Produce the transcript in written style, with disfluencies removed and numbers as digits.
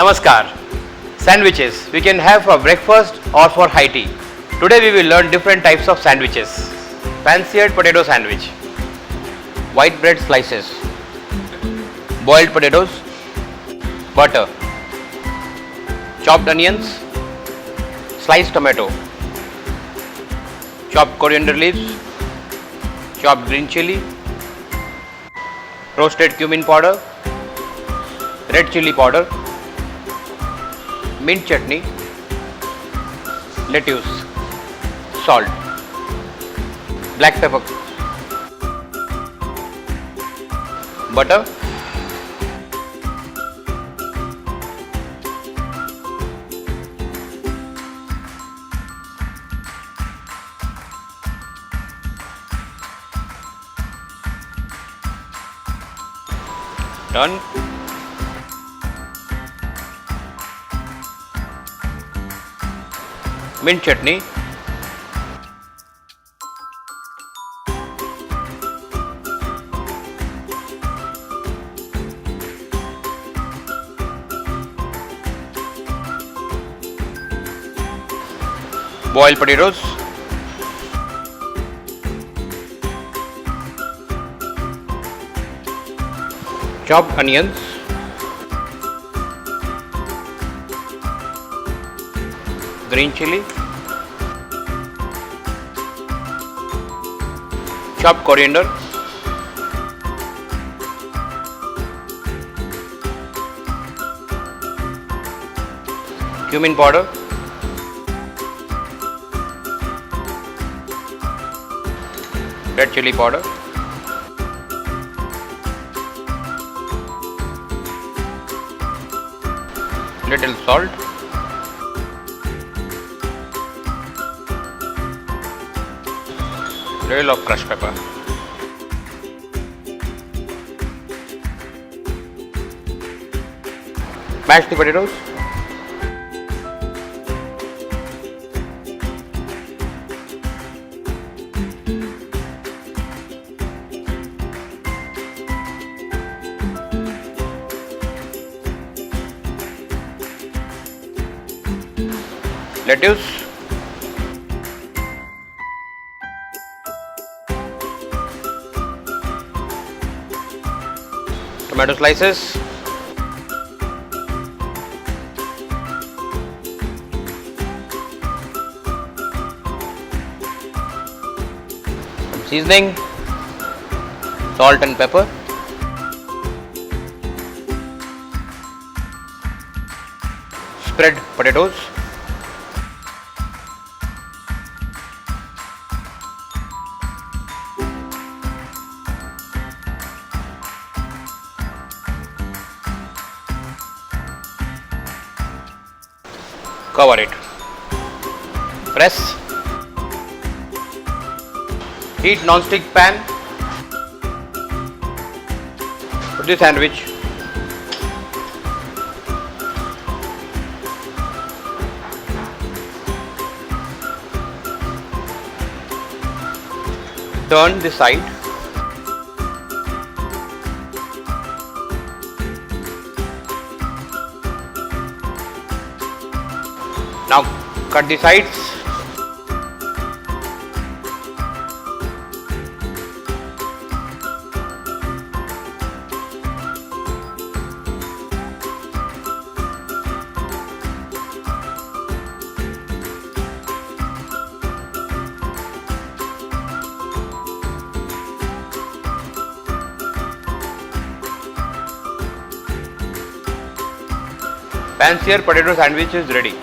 Namaskar. Sandwiches we can have for breakfast or for high tea. Today we will learn different types of sandwiches. Pan-seared potato sandwich, white bread slices, boiled potatoes, butter, chopped onions, sliced tomato, chopped coriander leaves, chopped green chilli, roasted cumin powder, red chilli powder, mint chutney, lettuce, salt, black pepper, butter, done. Mint chutney, boiled potatoes, chopped onions, green chilli, chopped coriander, cumin powder, red chilli powder, little salt, little of crushed pepper. Mash the potatoes. Lettuce, tomato slices, some seasoning, salt and pepper, spread potatoes, cover it, press, heat non-stick pan, put the sandwich, turn the side, now cut the sides, pan-seared potato sandwich is ready.